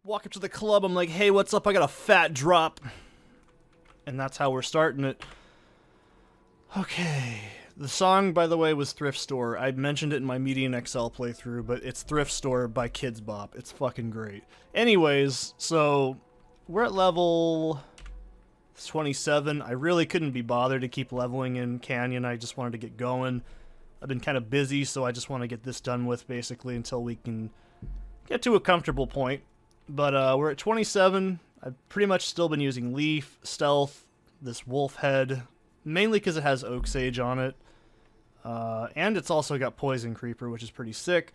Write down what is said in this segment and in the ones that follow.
walk up to the club, I'm like, hey, what's up? I got a fat drop. And that's how we're starting it. Okay. The song, by the way, was Thrift Store. I mentioned it in my MedianXL playthrough, but it's Thrift Store by Kids Bop. It's fucking great. Anyways, so we're at level 27. I really couldn't be bothered to keep leveling in Canyon. I just wanted to get going. I've been kind of busy, so I just want to get this done with, basically, until we can get to a comfortable point. But we're at 27. I've pretty much still been using Leaf, Stealth, this Wolf Head, mainly because it has Oak Sage on it. And it's also got Poison Creeper, which is pretty sick.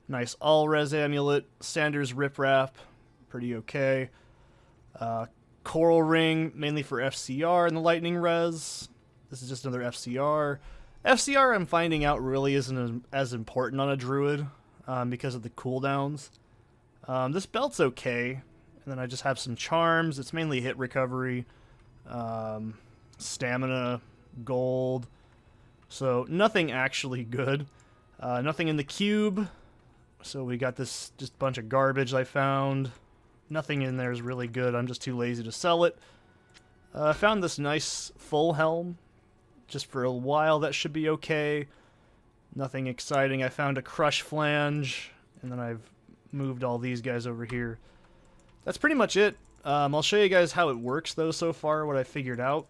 Nice All-Res Amulet. Sanders Riprap, pretty okay. Coral Ring, mainly for FCR and the Lightning Res. This is just another FCR. FCR, I'm finding out, really isn't as important on a Druid because of the cooldowns. This belt's okay. And then I just have some charms. It's mainly hit recovery, stamina, gold. So nothing actually good. Nothing in the cube. So we got this just bunch of garbage I found. Nothing in there is really good. I'm just too lazy to sell it. I found this nice full helm. Just for a while, that should be okay. Nothing exciting. I found a crush flange. And then I've moved all these guys over here. That's pretty much it. I'll show you guys how it works, though, so far, what I figured out.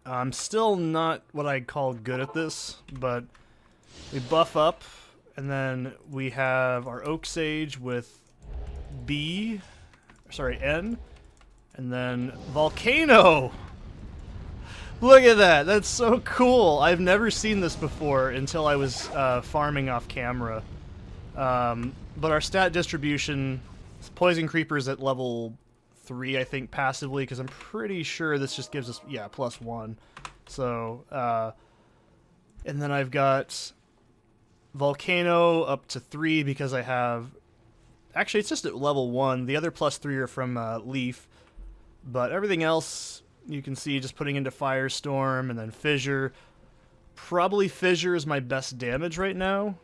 I'm still not what I'd call good at this, but we buff up, and then we have our Oak Sage with N, and then Volcano! Look at that! That's so cool! I've never seen this before until I was farming off camera. But our stat distribution, Poison Creeper's at level 3, I think, passively, because I'm pretty sure this just gives us, yeah, +1. So, and then I've got Volcano up to 3 because I have, actually, it's just at level 1. The other +3 are from Leaf, but everything else, you can see just putting into Firestorm, and then Fissure. Probably Fissure is my best damage right now.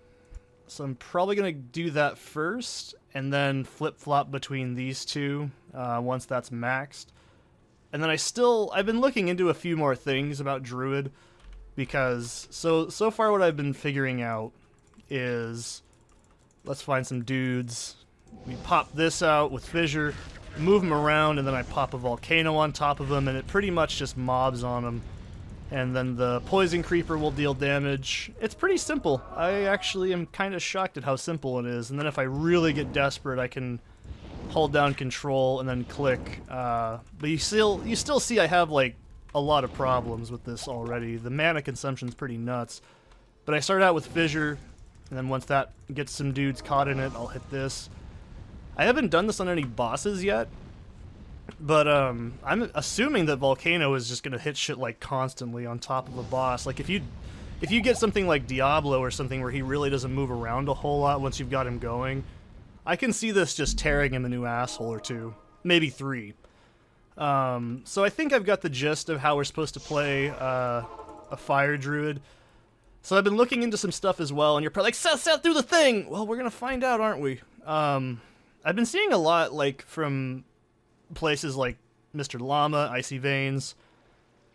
So I'm probably going to do that first, and then flip-flop between these two once that's maxed. And then I've been looking into a few more things about Druid, because so far what I've been figuring out is, let's find some dudes. We pop this out with Fissure, move them around, and then I pop a Volcano on top of them, and it pretty much just mobs on them. And then the Poison Creeper will deal damage. It's pretty simple. I actually am kind of shocked at how simple it is. And then if I really get desperate, I can hold down Control and then click. But you still see I have, like, a lot of problems with this already. The mana consumption's pretty nuts. But I start out with Fissure, and then once that gets some dudes caught in it, I'll hit this. I haven't done this on any bosses yet. But I'm assuming that Volcano is just gonna hit shit like constantly on top of a boss. Like if you get something like Diablo or something where he really doesn't move around a whole lot once you've got him going, I can see this just tearing him a new asshole or two, maybe 3. So I think I've got the gist of how we're supposed to play a Fire Druid. So I've been looking into some stuff as well, and you're probably like, Seth, do the thing! Well, we're gonna find out, aren't we? I've been seeing a lot, like, from places like Mr. Llama, Icy Veins.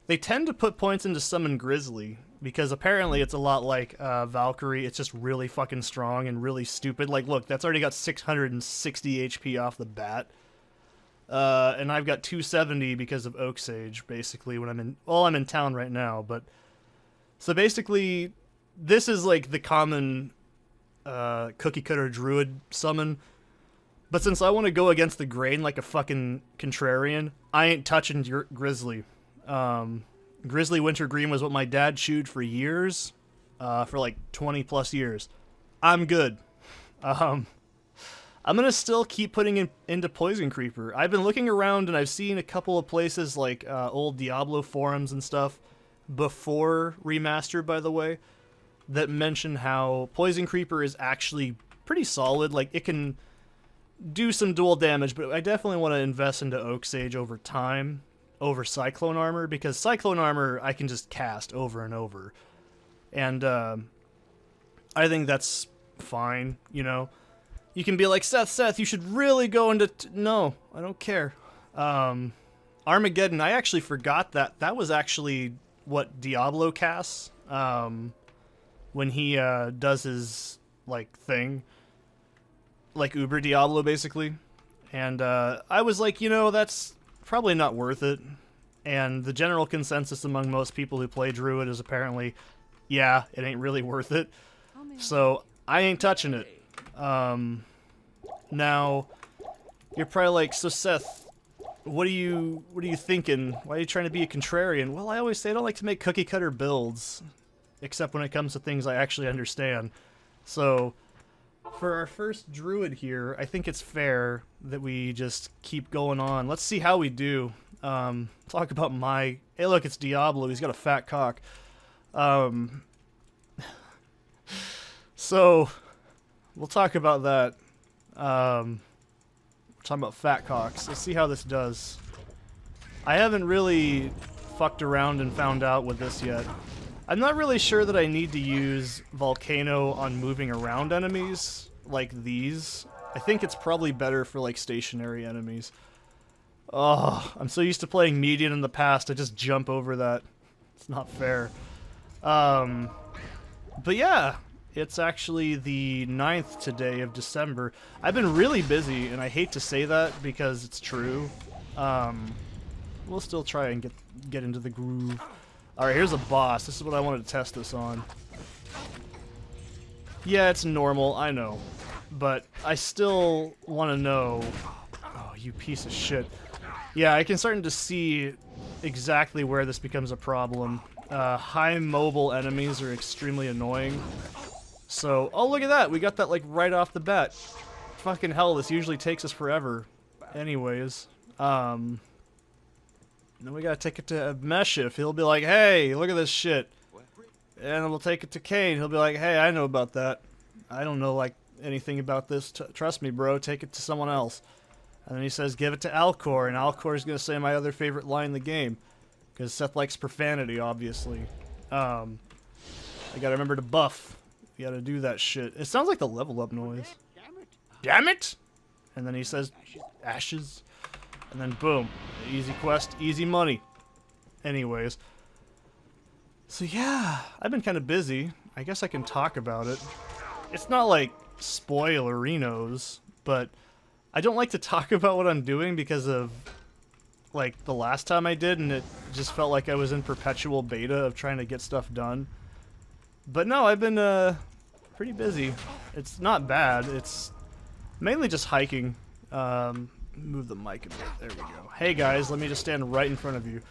They tend to put points into Summon Grizzly, because apparently it's a lot like Valkyrie. It's just really fucking strong and really stupid. Like, look, that's already got 660 HP off the bat. And I've got 270 because of Oak Sage, basically, when I'm in town right now. But so basically, this is like the common cookie cutter druid summon. But since I want to go against the grain like a fucking contrarian, I ain't touching Grizzly. Grizzly Wintergreen was what my dad chewed for years, for like 20 plus years. I'm good. I'm gonna still keep putting into Poison Creeper. I've been looking around and I've seen a couple of places like old Diablo forums and stuff, before remastered by the way, that mention how Poison Creeper is actually pretty solid. Like, it can do some dual damage, but I definitely want to invest into Oak Sage over time, over Cyclone Armor, because Cyclone Armor I can just cast over and over. And I think that's fine, you know? You can be like, Seth, you should really go into... No, I don't care. Armageddon, I actually forgot that. That was actually what Diablo casts. When he does his, like, thing. Like Uber Diablo, basically. And I was like, you know, that's probably not worth it. And the general consensus among most people who play Druid is apparently, yeah, it ain't really worth it. So I ain't touching it. Now, you're probably like, so Seth, what are you thinking? Why are you trying to be a contrarian? Well, I always say I don't like to make cookie cutter builds, except when it comes to things I actually understand. So, for our first Druid here, I think it's fair that we just keep going on. Let's see how we do. Talk about my... Hey, look, it's Diablo. He's got a fat cock. So, we'll talk about that. We're talking about fat cocks. Let's see how this does. I haven't really fucked around and found out with this yet. I'm not really sure that I need to use Volcano on moving around enemies like these. I think it's probably better for like stationary enemies. Oh, I'm so used to playing median in the past, I just jump over that. It's not fair. But yeah, it's actually the 9th today of December. I've been really busy, and I hate to say that because it's true. We'll still try and get into the groove. Alright, here's a boss. This is what I wanted to test this on. Yeah, it's normal, I know. But I still want to know... Oh, you piece of shit. Yeah, I can start to see exactly where this becomes a problem. High mobile enemies are extremely annoying. So, oh look at that! We got that like right off the bat. Fucking hell, this usually takes us forever. Anyways, then we gotta take it to Meshif. He'll be like, hey, look at this shit. And we'll take it to Kane. He'll be like, hey, I know about that. I don't know like anything about this. Trust me, bro. Take it to someone else. And then he says, give it to Alcor, and Alcor's gonna say my other favorite line in the game. Because Seth likes profanity, obviously. I gotta remember to buff. You gotta do that shit. It sounds like the level up noise. Damn it! And then he says, ashes. And then boom. Easy quest, easy money. Anyways. So yeah, I've been kind of busy. I guess I can talk about it. It's not like spoilerinos, but I don't like to talk about what I'm doing because of like the last time I did, and it just felt like I was in perpetual beta of trying to get stuff done. But no, I've been pretty busy. It's not bad. It's mainly just hiking. Move the mic a bit. There we go. Hey guys, let me just stand right in front of you.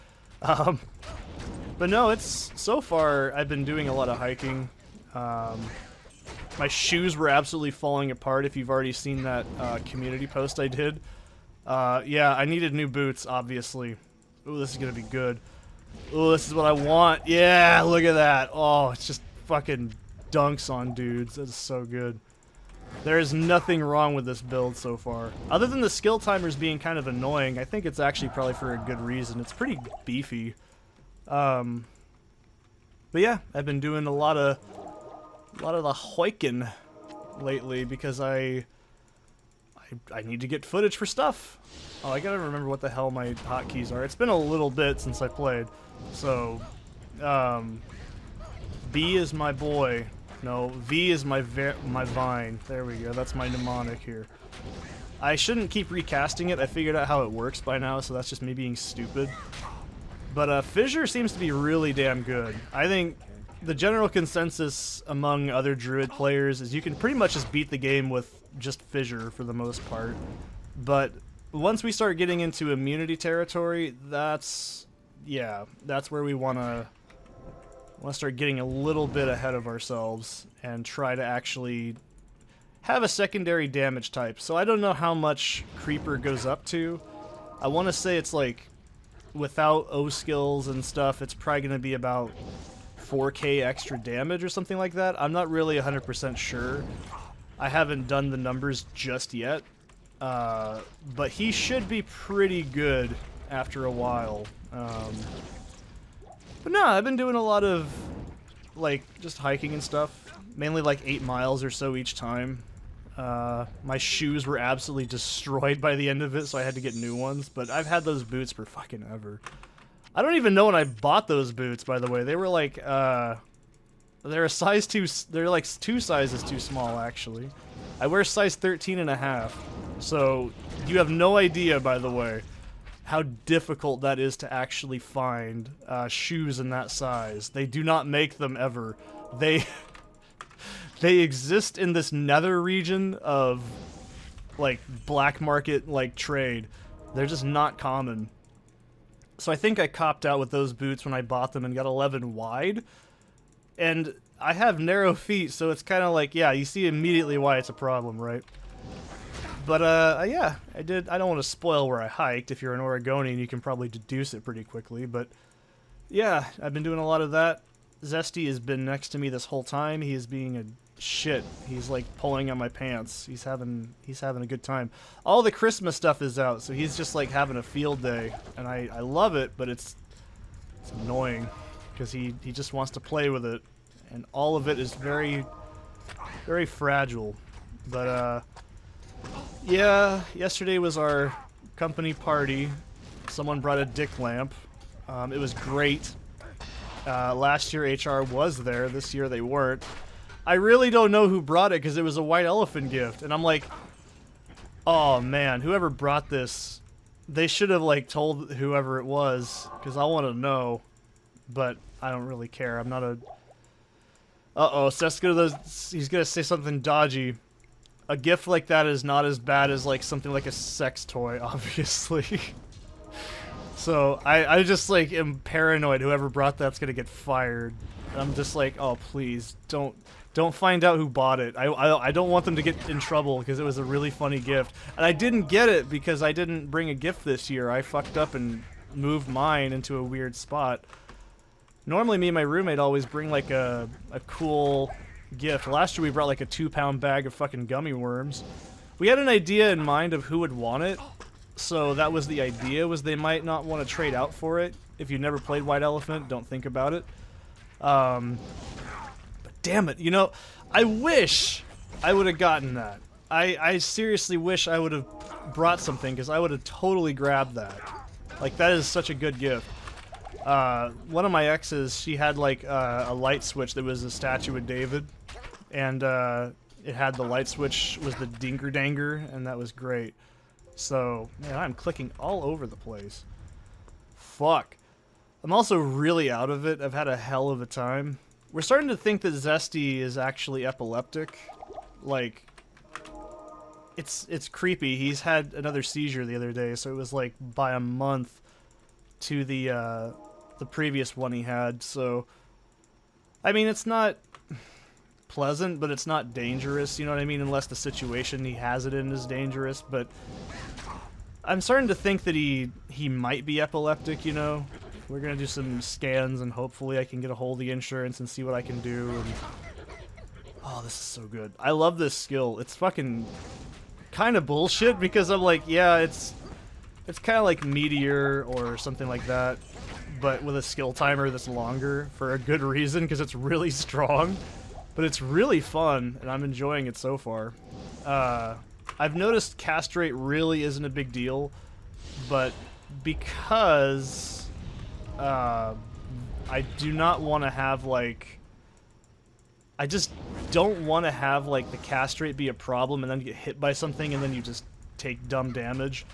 But no, it's so far I've been doing a lot of hiking. My shoes were absolutely falling apart. If you've already seen that community post I did. Yeah, I needed new boots, obviously. Ooh, this is gonna be good. Ooh, this is what I want. Yeah, look at that. Oh, it's just fucking dunks on dudes. That is so good. There is nothing wrong with this build so far. Other than the skill timers being kind of annoying, I think it's actually probably for a good reason. It's pretty beefy. But yeah, I've been doing a lot of the hoiking lately because I need to get footage for stuff. Oh, I gotta remember what the hell my hotkeys are. It's been a little bit since I played. So, B is my boy. No, V is my vine. There we go. That's my mnemonic here. I shouldn't keep recasting it. I figured out how it works by now, so that's just me being stupid. But Fissure seems to be really damn good. I think the general consensus among other Druid players is you can pretty much just beat the game with just Fissure for the most part. But once we start getting into immunity territory, that's where we want to start getting a little bit ahead of ourselves and try to actually have a secondary damage type. So I don't know how much Creeper goes up to. I want to say it's like, without O skills and stuff, it's probably going to be about 4k extra damage or something like that. I'm not really 100% sure. I haven't done the numbers just yet. But he should be pretty good after a while. But no, I've been doing a lot of, like, just hiking and stuff. Mainly like 8 miles or so each time. My shoes were absolutely destroyed by the end of it, so I had to get new ones, but I've had those boots for fucking ever. I don't even know when I bought those boots, by the way. They were like, they're a size too, they're like 2 sizes too small, actually. I wear size 13.5, so you have no idea, by the way, how difficult that is to actually find shoes in that size. They do not make them ever. They exist in this nether region of like black market like trade. They're just not common. So I think I copped out with those boots when I bought them and got 11 wide. And I have narrow feet, so it's kind of like, yeah, you see immediately why it's a problem, right? But, yeah, I don't want to spoil where I hiked. If you're an Oregonian, you can probably deduce it pretty quickly. But, yeah, I've been doing a lot of that. Zesty has been next to me this whole time. He is being a shit. He's, like, pulling on my pants. He's having a good time. All the Christmas stuff is out, so he's just, like, having a field day. And I love it, but it's annoying. Because he just wants to play with it. And all of it is very, very fragile. But, yeah, yesterday was our company party. Someone brought a dick lamp. It was great. Last year HR was there. This year they weren't. I really don't know who brought it because it was a white elephant gift. And I'm like, oh man, whoever brought this, they should have like told whoever it was because I want to know. But I don't really care. I'm not a... Uh-oh, Seth's he's gonna say something dodgy. A gift like that is not as bad as like something like a sex toy, obviously. So I just like am paranoid. Whoever brought that's gonna get fired. I'm just like, oh please don't find out who bought it. I don't want them to get in trouble because it was a really funny gift. And I didn't get it because I didn't bring a gift this year. I fucked up and moved mine into a weird spot. Normally me and my roommate always bring like a cool gift. Last year we brought like a 2-pound bag of fucking gummy worms. We had an idea in mind of who would want it, so that was the idea, was they might not want to trade out for it. If you've never played White Elephant, don't think about it. But damn it, you know, I wish I would have gotten that. I seriously wish I would have brought something, because I would have totally grabbed that. Like, that is such a good gift. One of my exes, she had like a light switch that was a statue of David, and it had the light switch was the dinker danger, and that was great. So, man, I'm clicking all over the place. Fuck. I'm also really out of it. I've had a hell of a time. We're starting to think that Zesty is actually epileptic. Like, it's creepy. He's had another seizure the other day, so it was like by a month to the previous one he had. So, I mean, it's not pleasant, but it's not dangerous, you know what I mean? Unless the situation he has it in is dangerous, but I'm starting to think that he might be epileptic, you know? We're gonna do some scans and hopefully I can get a hold of the insurance and see what I can do. And oh, this is so good. I love this skill. It's fucking kind of bullshit because I'm like, yeah, it's kind of like Meteor or something like that, but with a skill timer that's longer for a good reason because it's really strong. But it's really fun, and I'm enjoying it so far. I've noticed cast rate really isn't a big deal, but because I do not want to have, like... I just don't want to have, like, the cast rate be a problem and then get hit by something and then you just take dumb damage.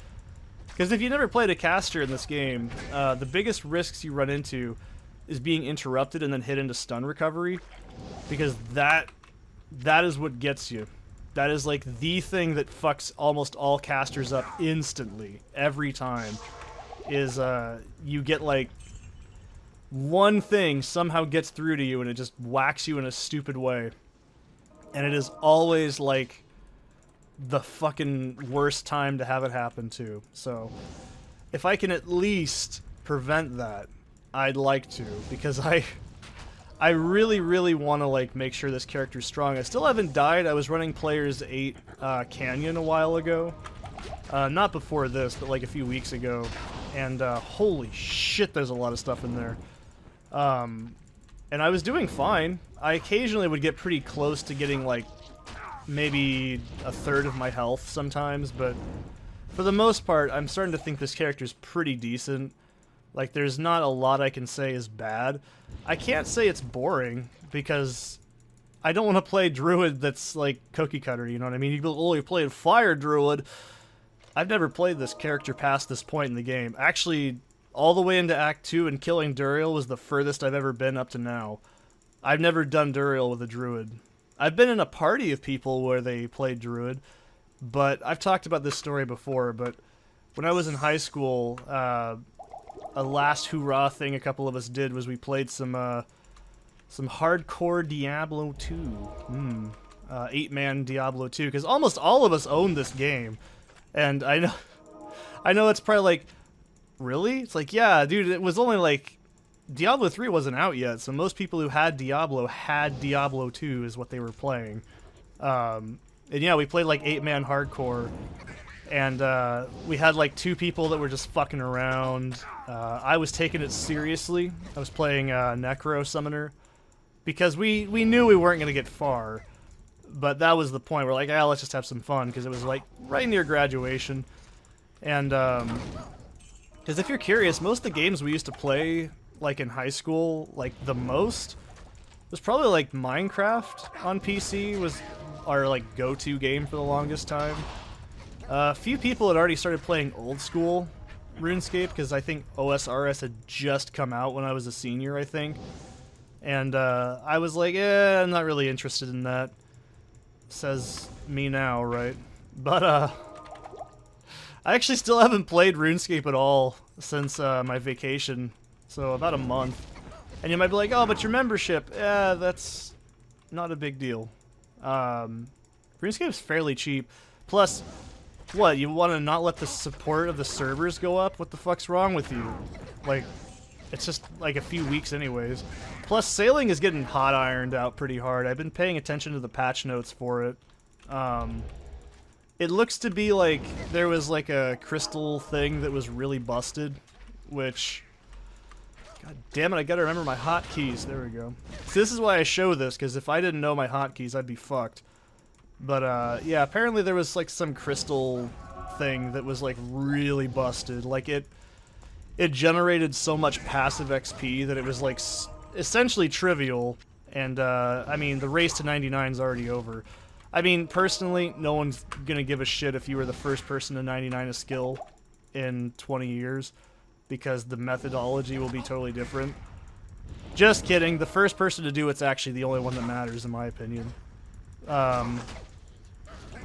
Because if you never played a caster in this game, the biggest risks you run into is being interrupted and then hit into stun recovery. Because that is what gets you. That is like the thing that fucks almost all casters up instantly, every time. Is you get like one thing somehow gets through to you and it just whacks you in a stupid way. And it is always like the fucking worst time to have it happen too. So if I can at least prevent that, I'd like to, because I really, really want to like make sure this character's strong. I still haven't died. I was running Players 8 Canyon a while ago. Not before this, but like a few weeks ago. And holy shit, there's a lot of stuff in there. And I was doing fine. I occasionally would get pretty close to getting like maybe a third of my health sometimes, but for the most part, I'm starting to think this character's pretty decent. Like, there's not a lot I can say is bad. I can't say it's boring, because I don't want to play Druid that's, like, cookie cutter, you know what I mean? You played Fire Druid. I've never played this character past this point in the game. Actually, all the way into Act 2 and killing Duriel was the furthest I've ever been up to now. I've never done Duriel with a Druid. I've been in a party of people where they played Druid, but I've talked about this story before, but when I was in high school, a last hoorah thing a couple of us did was we played some hardcore Diablo 2. 8-man Diablo 2, because almost all of us own this game. And I know it's probably like, really? It's like, yeah, dude, it was only like, Diablo 3 wasn't out yet, so most people who had Diablo 2 is what they were playing. And yeah, we played like 8-man hardcore, and we had like 2 people that were just fucking around. I was taking it seriously. I was playing Necro Summoner, because we knew we weren't going to get far. But that was the point. We're like, let's just have some fun, because it was like right near graduation. And because if you're curious, most of the games we used to play like in high school, like the most, was probably like Minecraft on PC was our like go-to game for the longest time. A few people had already started playing old school RuneScape, because I think OSRS had just come out when I was a senior, I think. And I was like, I'm not really interested in that. Says me now, right? But I actually still haven't played RuneScape at all since my vacation. So about a month. And you might be like, oh, but your membership, that's not a big deal. RuneScape's fairly cheap. Plus, what, you want to not let the support of the servers go up? What the fuck's wrong with you? Like, it's just like a few weeks anyways. Plus, sailing is getting hot ironed out pretty hard. I've been paying attention to the patch notes for it. It looks to be like there was like a crystal thing that was really busted, which... God damn it, I gotta remember my hotkeys. There we go. So this is why I show this, because if I didn't know my hotkeys, I'd be fucked. But, yeah, apparently there was, like, some crystal thing that was, like, really busted. Like, it generated so much passive XP that it was, like, essentially trivial. And, I mean, the race to 99 is already over. I mean, personally, no one's gonna give a shit if you were the first person to 99 a skill in 20 years. Because the methodology will be totally different. Just kidding. The first person to do it's actually the only one that matters, in my opinion. I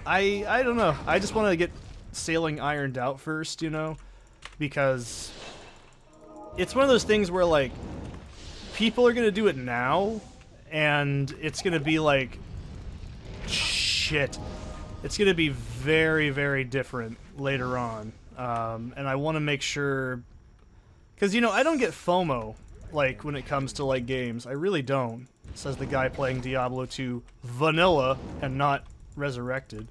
don't know. I just want to get sailing ironed out first, you know? Because it's one of those things where, like, people are going to do it now, and it's going to be like, shit. It's going to be very, very different later on. And I want to make sure... Because, you know, I don't get FOMO, like, when it comes to, like, games. I really don't, says the guy playing Diablo 2 Vanilla and not Resurrected.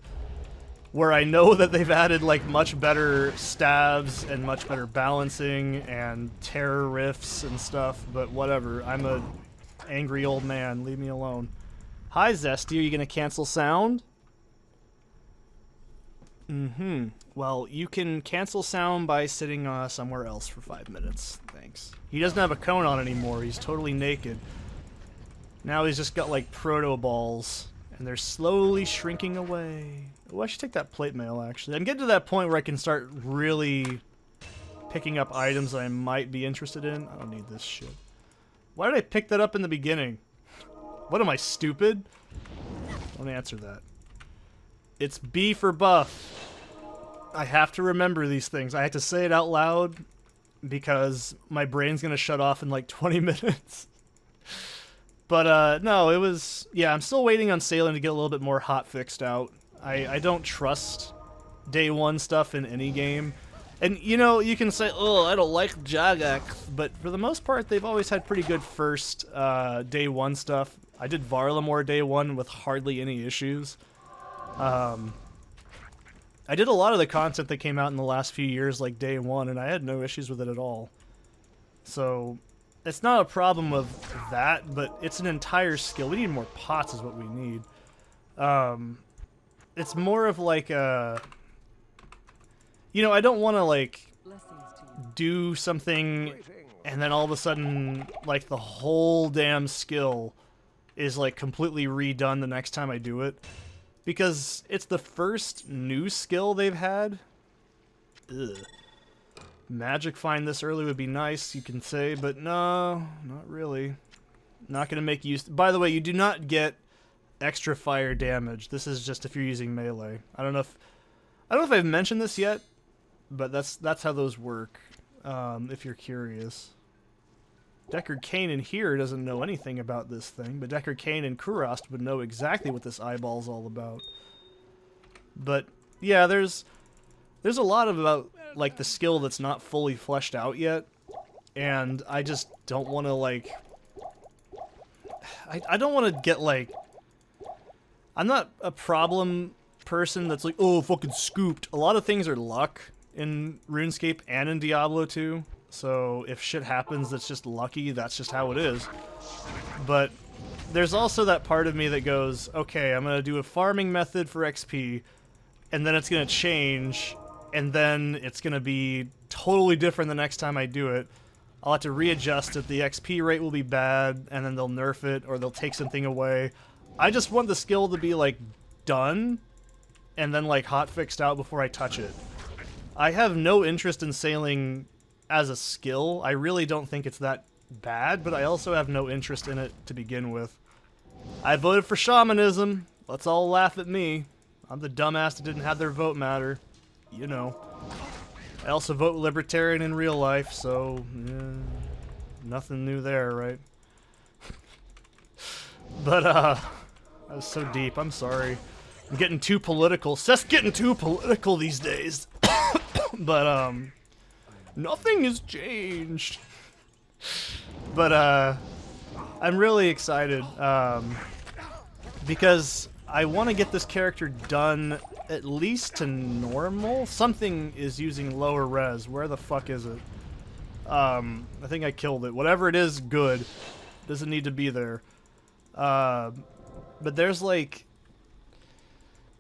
Where I know that they've added, like, much better stabs and much better balancing and terror riffs and stuff, but whatever. I'm a angry old man. Leave me alone. Hi, Zesty. Are you gonna cancel sound? Well, you can cancel sound by sitting somewhere else for 5 minutes. Thanks. He doesn't have a cone on anymore. He's totally naked. Now he's just got, like, proto balls, and they're slowly shrinking away. Oh, I should take that plate mail, actually. I'm getting to that point where I can start really picking up items that I might be interested in. I don't need this shit. Why did I pick that up in the beginning? What am I, stupid? Don't answer that. It's B for buff. I have to remember these things. I have to say it out loud because my brain's gonna shut off in like 20 minutes. But no, it was... Yeah, I'm still waiting on sailing to get a little bit more hot fixed out. I don't trust day one stuff in any game. And, you know, you can say, oh, I don't like Jagex, but for the most part, they've always had pretty good first day one stuff. I did Varlamore day one with hardly any issues. I did a lot of the content that came out in the last few years, like day one, and I had no issues with it at all. So, it's not a problem of that, but it's an entire skill. We need more pots is what we need. it's more of like a, you know, I don't want to like do something and then all of a sudden like the whole damn skill is like completely redone the next time I do it, because it's the first new skill they've had. Ugh. Magic find this early would be nice, you can say, but no, not really. Not gonna make use. By the way, you do not get extra fire damage. This is just if you're using melee. I don't know if I've mentioned this yet, but that's how those work. If you're curious. Deckard Cain in here doesn't know anything about this thing, but Deckard Cain and Kurast would know exactly what this eyeball's all about. But yeah, there's a lot about like the skill that's not fully fleshed out yet, and I just don't want to like. I don't want to get like. I'm not a problem person that's like, oh, fucking scooped. A lot of things are luck in RuneScape and in Diablo 2. So if shit happens that's just lucky, that's just how it is. But there's also that part of me that goes, okay, I'm going to do a farming method for XP, and then it's going to change, and then it's going to be totally different the next time I do it. I'll have to readjust it, the XP rate will be bad, and then they'll nerf it, or they'll take something away. I just want the skill to be, like, done, and then, like, hotfixed out before I touch it. I have no interest in sailing as a skill. I really don't think it's that bad, but I also have no interest in it to begin with. I voted for shamanism. Let's all laugh at me. I'm the dumbass that didn't have their vote matter. You know. I also vote libertarian in real life, so nothing new there, right? But that was so deep. I'm sorry. I'm getting too political. Seth's getting too political these days. But nothing has changed. But I'm really excited because I want to get this character done at least to normal. Something is using lower res. Where the fuck is it? I think I killed it. Whatever it is, good. Doesn't need to be there. But there's like...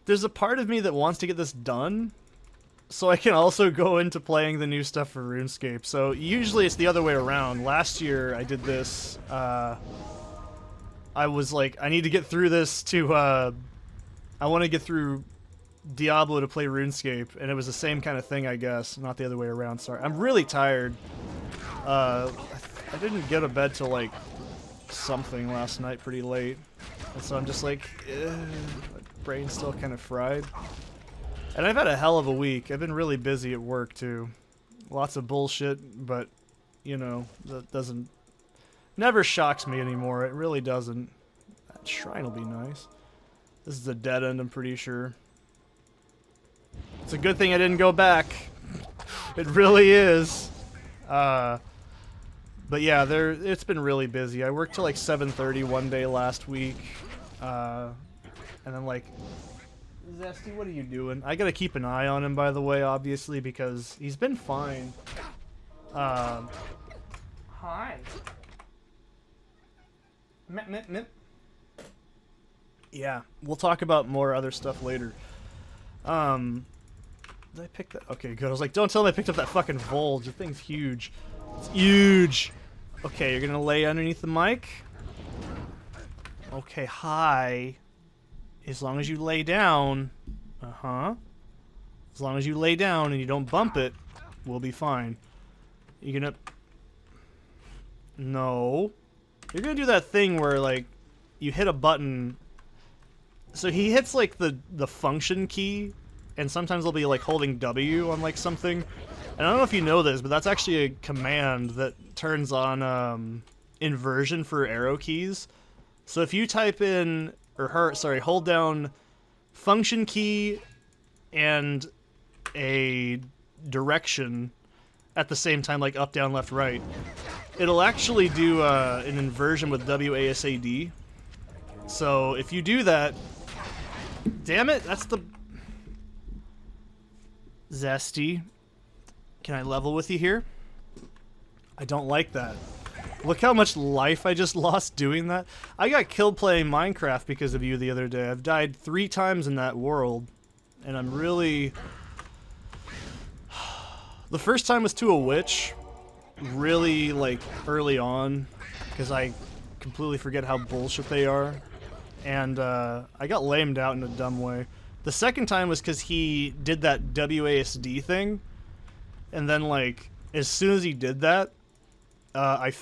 There's a part of me that wants to get this done, so I can also go into playing the new stuff for RuneScape. So usually it's the other way around. Last year I did this. I was like, I need to get through this to... I want to get through Diablo to play RuneScape, and it was the same kind of thing, I guess. Not the other way around, sorry. I'm really tired. I didn't get to bed till like something last night pretty late. And so I'm just like, my brain's still kind of fried. And I've had a hell of a week. I've been really busy at work too. Lots of bullshit, but you know, that doesn't... Never shocks me anymore. It really doesn't. That shrine will be nice. This is a dead end, I'm pretty sure. It's a good thing I didn't go back. It really is. But yeah, it's been really busy. I worked till like 7:30 one day last week. And then like... Zesty, what are you doing? I gotta keep an eye on him, by the way, obviously, because he's been fine. Hi. Mip. Yeah, we'll talk about more other stuff later. Did I pick that? Okay, good. I was like, don't tell me I picked up that fucking Volge. The thing's huge. It's huge. Okay, you're gonna lay underneath the mic? Okay, hi. As long as you lay down. Uh-huh. As long as you lay down and you don't bump it, we'll be fine. You're gonna... No. You're gonna do that thing where, like, you hit a button... So he hits, like, the function key, and sometimes they'll be, like, holding W on, like, something. And I don't know if you know this, but that's actually a command that turns on, inversion for arrow keys. So if you type in... hold down function key and a direction at the same time, like up, down, left, right. It'll actually do an inversion with WASD. So if you do that... Damn it, that's the... Zesty. Can I level with you here? I don't like that. Look how much life I just lost doing that. I got killed playing Minecraft because of you the other day. I've died 3 times in that world. And I'm really... The first time was to a witch. Really, like, early on. Because I completely forget how bullshit they are. And I got lamed out in a dumb way. The second time was because he did that WASD thing. And then, like, as soon as he did that, as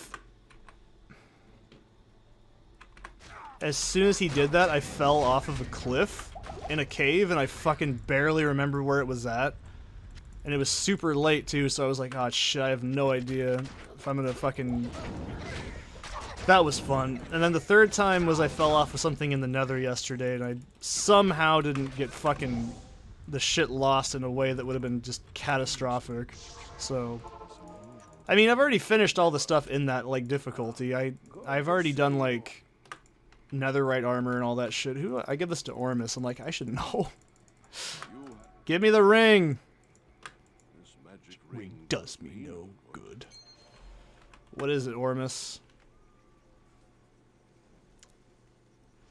soon as he did that, I fell off of a cliff in a cave, and I fucking barely remember where it was at. And it was super late, too, so I was like, oh shit, I have no idea if I'm gonna fucking... That was fun. And then the third time was I fell off of something in the nether yesterday, and I somehow didn't get fucking the shit lost in a way that would have been just catastrophic. So... I mean, I've already finished all the stuff in that, like, difficulty. I've already done, like, netherite armor and all that shit. I give this to Ormus. I'm like, I should know. Give me the ring! This magic Ring does me no good. What is it, Ormus?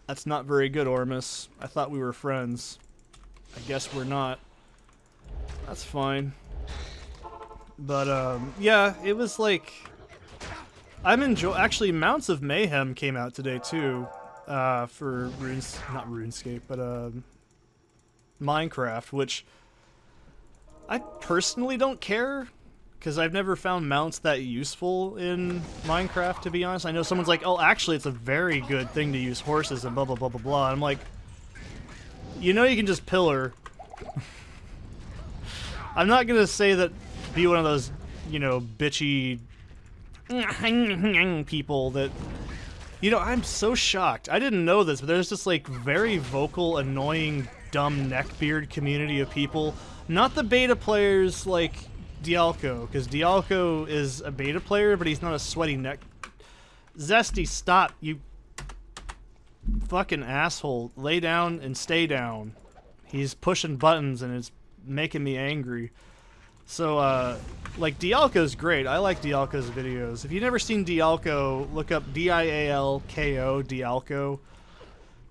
That's not very good, Ormus. I thought we were friends. I guess we're not. That's fine. But, yeah, it was like... Actually, Mounts of Mayhem came out today, too. For not RuneScape, but, Minecraft, which... I personally don't care, because I've never found mounts that useful in Minecraft, to be honest. I know someone's like, oh, actually, it's a very good thing to use horses and blah, blah, blah, blah, blah. And I'm like, you know you can just pillar. I'm not gonna say that be one of those, you know, bitchy people that, you know, I'm so shocked. I didn't know this, but there's this, like, very vocal, annoying, dumb neckbeard community of people. Not the beta players like Dialco, because Dialco is a beta player, but he's not a sweaty neck. Zesty, stop, you fucking asshole. Lay down and stay down. He's pushing buttons and it's making me angry. So, like, Dialco's great. I like Dialco's videos. If you've never seen Dialco, look up D-I-A-L-K-O, Dialco.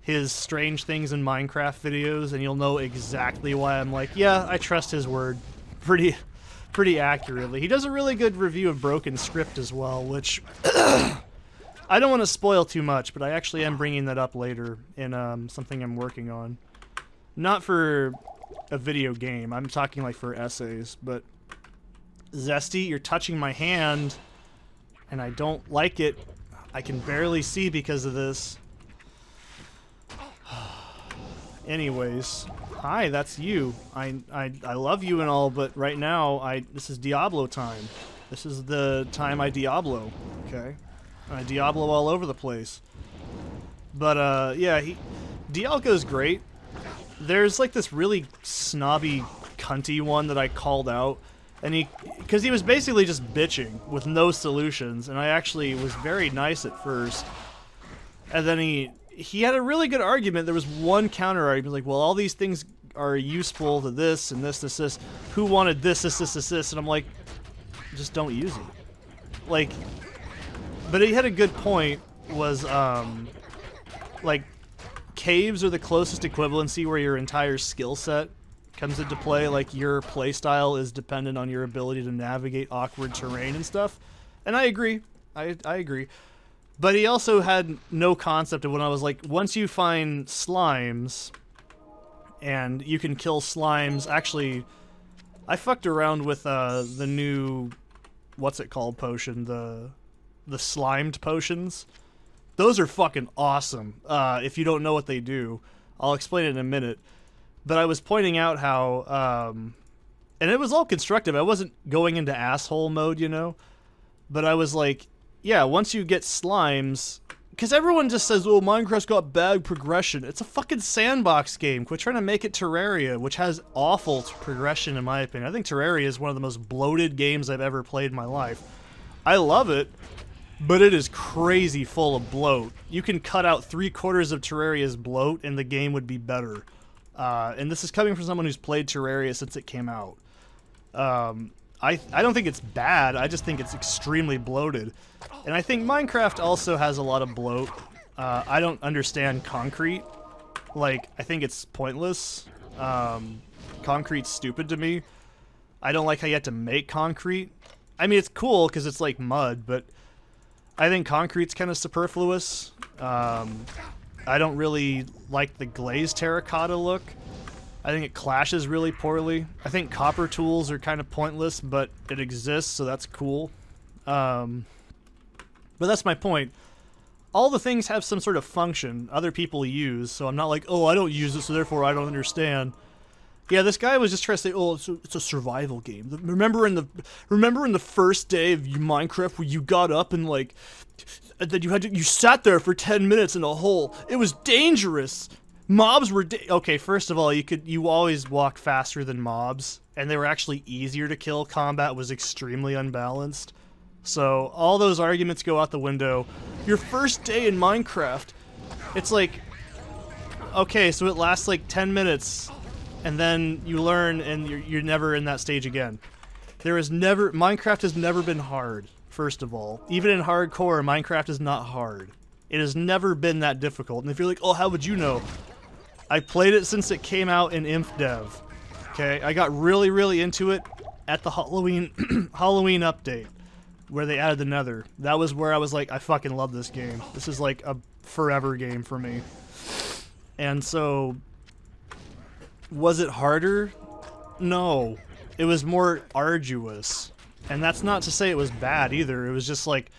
His Strange Things in Minecraft videos, and you'll know exactly why I'm like, yeah, I trust his word pretty accurately. He does a really good review of Broken Script as well, which I don't want to spoil too much, but I actually am bringing that up later in something I'm working on. Not for a video game, I'm talking like for essays, but Zesty, you're touching my hand, and I don't like it. I can barely see because of this. Anyways, hi, that's you. I love you and all, but right now, this is Diablo time. This is the time I Diablo, okay? I Diablo all over the place. But, yeah, Dialco's great. There's, like, this really snobby, cunty one that I called out, and because he was basically just bitching with no solutions, and I actually was very nice at first, and then he had a really good argument. There was one counter argument, like, well, all these things are useful to this and this, this, this. Who wanted this, this, this, this, this? And I'm like, just don't use it. Like, but he had a good point, was, like, caves are the closest equivalency where your entire skill set comes into play. Like, your playstyle is dependent on your ability to navigate awkward terrain and stuff. And I agree. I agree. But he also had no concept of when I was like, once you find slimes, and you can kill slimes, actually, I fucked around with the new, what's it called, potion, the slimed potions. Those are fucking awesome, if you don't know what they do. I'll explain it in a minute. But I was pointing out how, and it was all constructive, I wasn't going into asshole mode, you know? But I was like, yeah, once you get slimes, because everyone just says, oh, Minecraft's got bad progression. It's a fucking sandbox game. Quit trying to make it Terraria, which has awful progression in my opinion. I think Terraria is one of the most bloated games I've ever played in my life. I love it, but it is crazy full of bloat. You can cut out 3/4 of Terraria's bloat and the game would be better. And this is coming from someone who's played Terraria since it came out. I don't think it's bad. I just think it's extremely bloated. And I think Minecraft also has a lot of bloat. I don't understand concrete. Like, I think it's pointless. Concrete's stupid to me. I don't like how you have to make concrete. I mean, it's cool because it's like mud, but I think concrete's kind of superfluous. I don't really like the glazed terracotta look. I think it clashes really poorly. I think copper tools are kind of pointless, but it exists, so that's cool. But that's my point. All the things have some sort of function other people use, so I'm not like, oh, I don't use it, so therefore I don't understand. Yeah, this guy was just trying to say, oh, it's a survival game. Remember in the first day of Minecraft where you got up and like, that you sat there for 10 minutes in a hole. It was dangerous. Mobs were okay. First of all, you always walk faster than mobs, and they were actually easier to kill. Combat was extremely unbalanced. So all those arguments go out the window. Your first day in Minecraft, it's like, okay, so it lasts like 10 minutes. And then you learn, and you're never in that stage again. Minecraft has never been hard, first of all. Even in hardcore, Minecraft is not hard. It has never been that difficult. And if you're like, oh, how would you know? I played it since it came out in Inf Dev. Okay, I got really, really into it at the Halloween update, where they added the Nether. That was where I was like, I fucking love this game. This is like a forever game for me. And so, was it harder? No. It was more arduous. And that's not to say it was bad either. It was just like,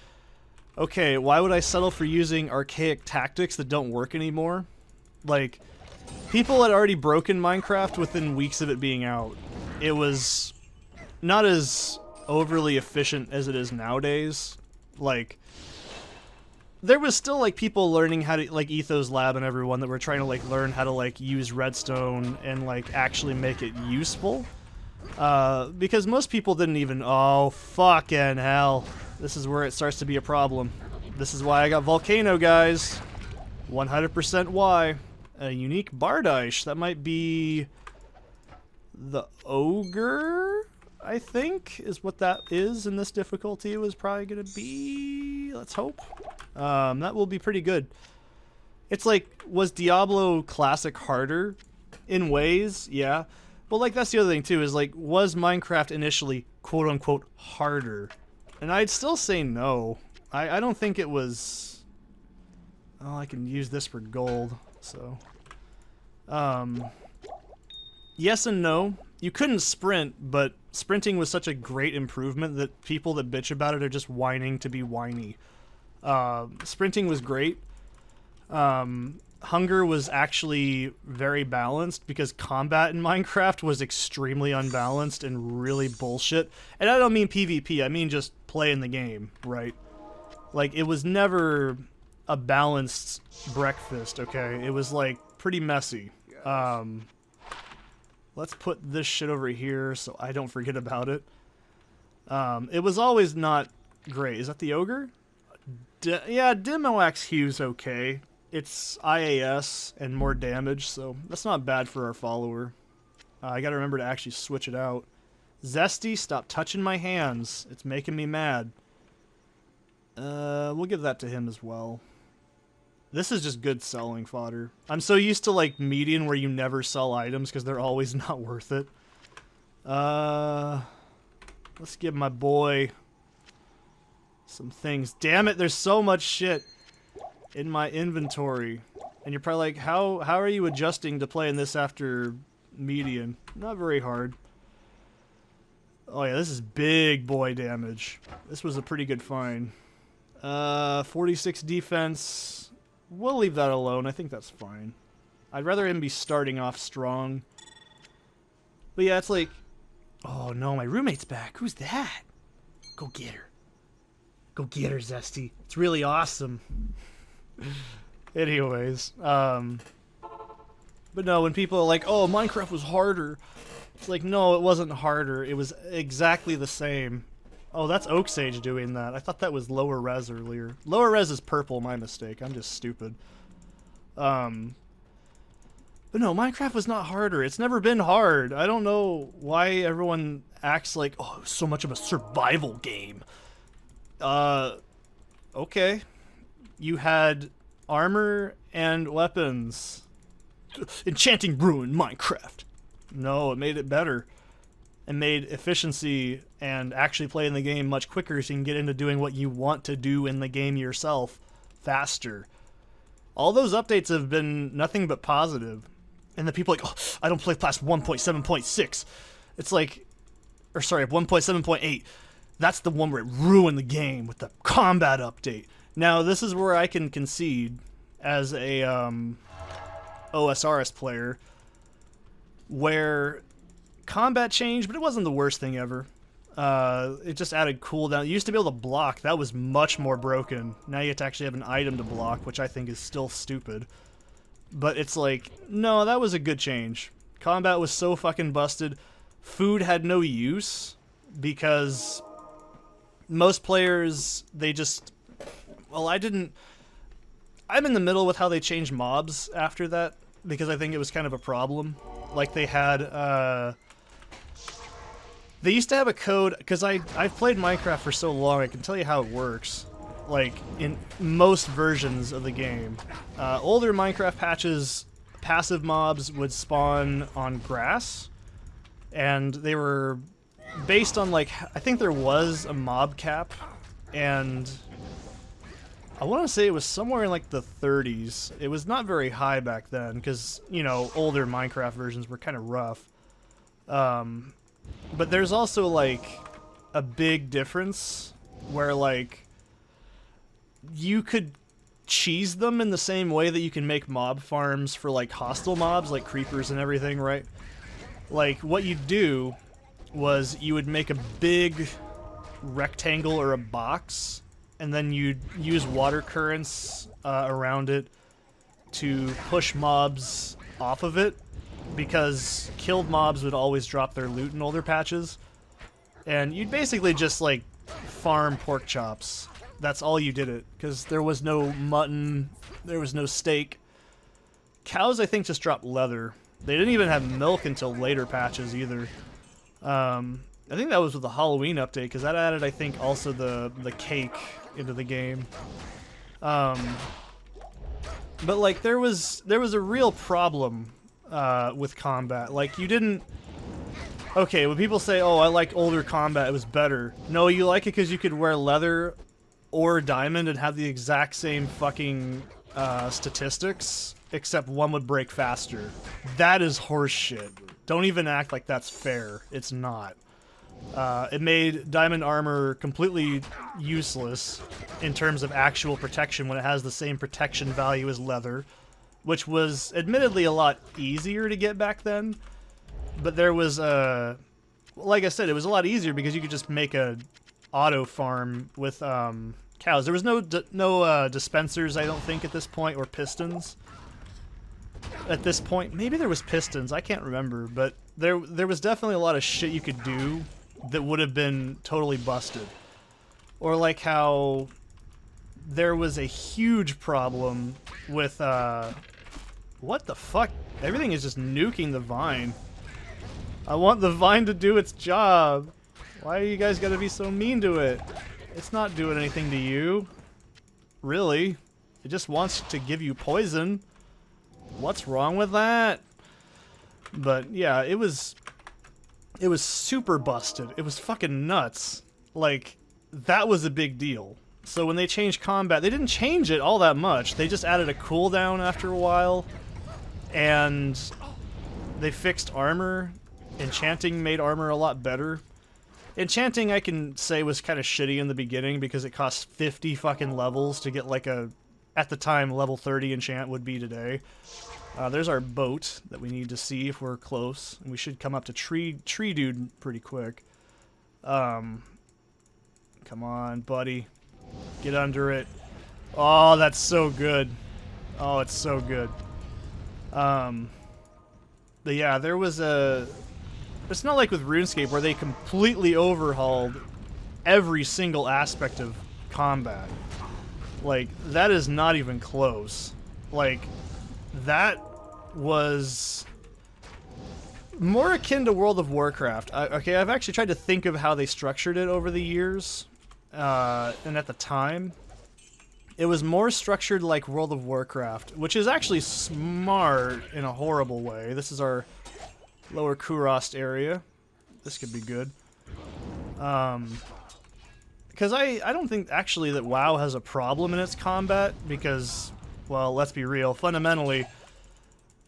okay, why would I settle for using archaic tactics that don't work anymore? Like, people had already broken Minecraft within weeks of it being out. It was not as overly efficient as it is nowadays. Like, there was still like people learning how to, like Ethos Lab and everyone that were trying to like learn how to like use redstone and like actually make it useful. Because most people didn't even, oh fucking hell. This is where it starts to be a problem. This is why I got Volcano, guys. 100% why. A unique Bardiche. That might be the Ogre, I think, is what that is in this difficulty. It was probably going to be, let's hope. That will be pretty good. It's like, was Diablo Classic harder? In ways, yeah. But like, that's the other thing too, is like, was Minecraft initially quote-unquote harder? And I'd still say no. I don't think it was... Oh, I can use this for gold, so... Yes and no. You couldn't sprint, but sprinting was such a great improvement that people that bitch about it are just whining to be whiny. Sprinting was great. Hunger was actually very balanced because combat in Minecraft was extremely unbalanced and really bullshit. And I don't mean PvP, I mean just playing the game, right? Like, it was never a balanced breakfast, okay? It was, like, pretty messy. Let's put this shit over here so I don't forget about it. It was always not great. Is that the Ogre? Yeah, Demoax Hue's okay. It's IAS and more damage, so that's not bad for our follower. I gotta remember to actually switch it out. Zesty, stop touching my hands. It's making me mad. We'll give that to him as well. This is just good selling fodder. I'm so used to, like, Median where you never sell items because they're always not worth it. Let's give my boy some things. Damn it, there's so much shit in my inventory. And you're probably like, how are you adjusting to playing this after Median? Not very hard. Oh yeah, this is big boy damage. This was a pretty good find. 46 defense. We'll leave that alone. I think that's fine. I'd rather him be starting off strong. But yeah, it's like... Oh no, my roommate's back. Who's that? Go get her. Go get her, Zesty. It's really awesome. Anyways, but no, when people are like, oh, Minecraft was harder. It's like, no, it wasn't harder. It was exactly the same. Oh, that's Oak Sage doing that. I thought that was lower res earlier. Lower res is purple, my mistake. I'm just stupid. But But no, Minecraft was not harder. It's never been hard. I don't know why everyone acts like, oh, it was so much of a survival game. Okay. You had armor and weapons. Enchanting ruin Minecraft. No, it made it better. It made efficiency and actually playing the game much quicker so you can get into doing what you want to do in the game yourself faster. All those updates have been nothing but positive. And the people are like, oh, I don't play past 1.7.6. It's like, or sorry, 1.7.8. That's the one where it ruined the game with the combat update. Now, this is where I can concede as a OSRS player, where combat changed, but it wasn't the worst thing ever. It just added cooldown. You used to be able to block. That was much more broken. Now you have to actually have an item to block, which I think is still stupid. But it's like, no, that was a good change. Combat was so fucking busted. Food had no use because most players, they just... Well, I'm in the middle with how they changed mobs after that because I think it was kind of a problem. Like they had... They used to have a code, because I've played Minecraft for so long, I can tell you how it works. Like, in most versions of the game. Older Minecraft patches, passive mobs would spawn on grass, and they were based on, like, I think there was a mob cap, and I want to say it was somewhere in, like, the 30s. It was not very high back then, because, you know, older Minecraft versions were kind of rough. But there's also, like, a big difference where, like, you could cheese them in the same way that you can make mob farms for, like, hostile mobs, like creepers and everything, right? Like, what you'd do was you would make a big rectangle or a box, and then you'd use water currents around it to push mobs off of it, because killed mobs would always drop their loot in older patches. And you'd basically just, like, farm pork chops. That's all you did it, because there was no mutton, there was no steak. Cows, I think, just dropped leather. They didn't even have milk until later patches, either. I think that was with the Halloween update, because that added, I think, also the cake into the game. But, like, there was a real problem with combat. Like, you didn't... Okay, when people say, oh, I like older combat, it was better. No, you like it because you could wear leather or diamond and have the exact same fucking statistics, except one would break faster. That is horseshit. Don't even act like that's fair. It's not. It made diamond armor completely useless in terms of actual protection when it has the same protection value as leather, which was admittedly a lot easier to get back then. But there was like I said, it was a lot easier because you could just make a auto farm with cows. There was no dispensers, I don't think, at this point, or pistons. At this point, maybe there was pistons. I can't remember, but there was definitely a lot of shit you could do that would have been totally busted. Or like how there was a huge problem with what the fuck? Everything is just nuking the vine. I want the vine to do its job. Why are you guys gotta be so mean to it? It's not doing anything to you. Really. It just wants to give you poison. What's wrong with that? But yeah, it was super busted. It was fucking nuts. Like, that was a big deal. So when they changed combat, they didn't change it all that much. They just added a cooldown after a while. And they fixed armor. Enchanting made armor a lot better. Enchanting, I can say, was kind of shitty in the beginning because it cost 50 fucking levels to get like a, at the time, level 30 enchant would be today. There's our boat that we need to see if we're close. And we should come up to tree dude pretty quick. Come on, buddy. Get under it. Oh, that's so good. Oh, it's so good. But yeah, there was a... It's not like with RuneScape where they completely overhauled every single aspect of combat. Like, that is not even close. Like, that was more akin to World of Warcraft. Okay, I've actually tried to think of how they structured it over the years, and at the time, it was more structured like World of Warcraft, which is actually smart in a horrible way. This is our lower Kurost area. This could be good. Because I don't think actually that WoW has a problem in its combat, because, well, let's be real, fundamentally,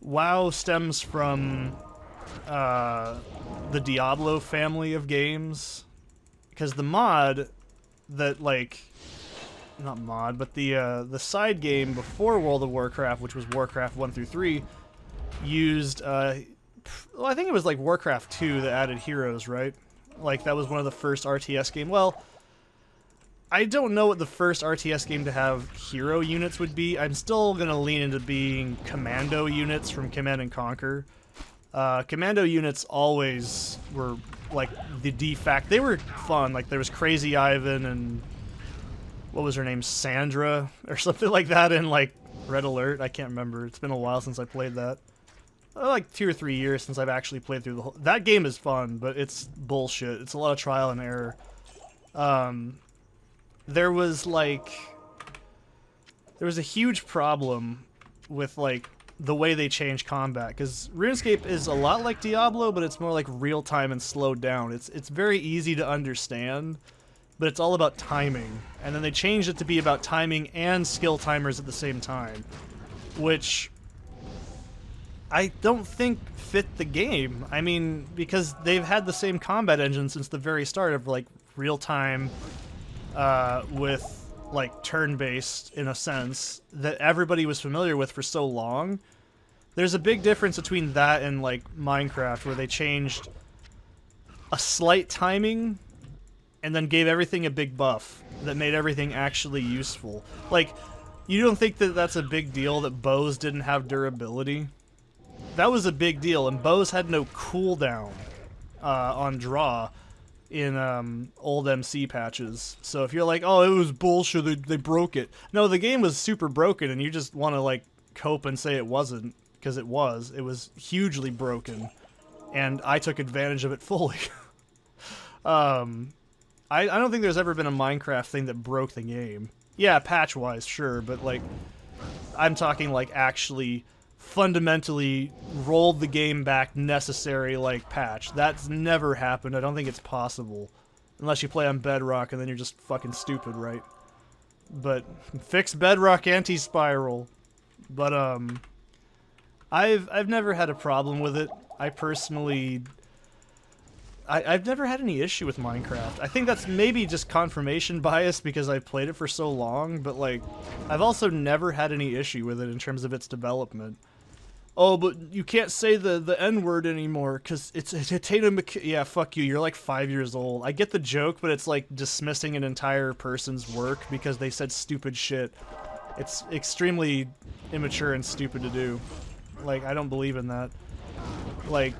WoW stems from the Diablo family of games, because the mod that, like, not mod, but the side game before World of Warcraft, which was Warcraft 1 through 3, used, well, I think it was like Warcraft 2 that added heroes, right? Like, that was one of the first RTS games. Well, I don't know what the first RTS game to have hero units would be. I'm still gonna lean into being commando units from Command and Conquer. Commando units always were like the de facto. They were fun. Like there was Crazy Ivan and what was her name, Sandra or something like that in like Red Alert. I can't remember. It's been a while since I played that. Like 2 or 3 years since I've actually played through the whole. That game is fun, but it's bullshit. It's a lot of trial and error. There was a huge problem with like the way they change combat, because RuneScape is a lot like Diablo, but it's more like real time and slowed down. It's very easy to understand, but it's all about timing. And then they changed it to be about timing and skill timers at the same time, which I don't think fit the game. I mean, because they've had the same combat engine since the very start of like real time with like turn-based in a sense that everybody was familiar with for so long. There's a big difference between that and like Minecraft, where they changed a slight timing and then gave everything a big buff that made everything actually useful. Like, you don't think that that's a big deal that bows didn't have durability? That was a big deal, and bows had no cooldown on draw in old MC patches. So if you're like, oh, it was bullshit, they broke it. No, the game was super broken, and you just want to like cope and say it wasn't, because it was. It was hugely broken, and I took advantage of it fully. I don't think there's ever been a Minecraft thing that broke the game. Yeah, patch-wise, sure, but like, I'm talking like actually fundamentally rolled the game back necessary like patch. That's never happened. I don't think it's possible. Unless you play on Bedrock and then you're just fucking stupid, right? But fix Bedrock anti-spiral. But I've never had a problem with it. I personally I've never had any issue with Minecraft. I think that's maybe just confirmation bias because I've played it for so long, but like I've also never had any issue with it in terms of its development. Oh, but you can't say the N-word anymore because it's yeah, fuck you. You're like 5 years old. I get the joke, but it's like dismissing an entire person's work because they said stupid shit. It's extremely immature and stupid to do. Like, I don't believe in that. Like,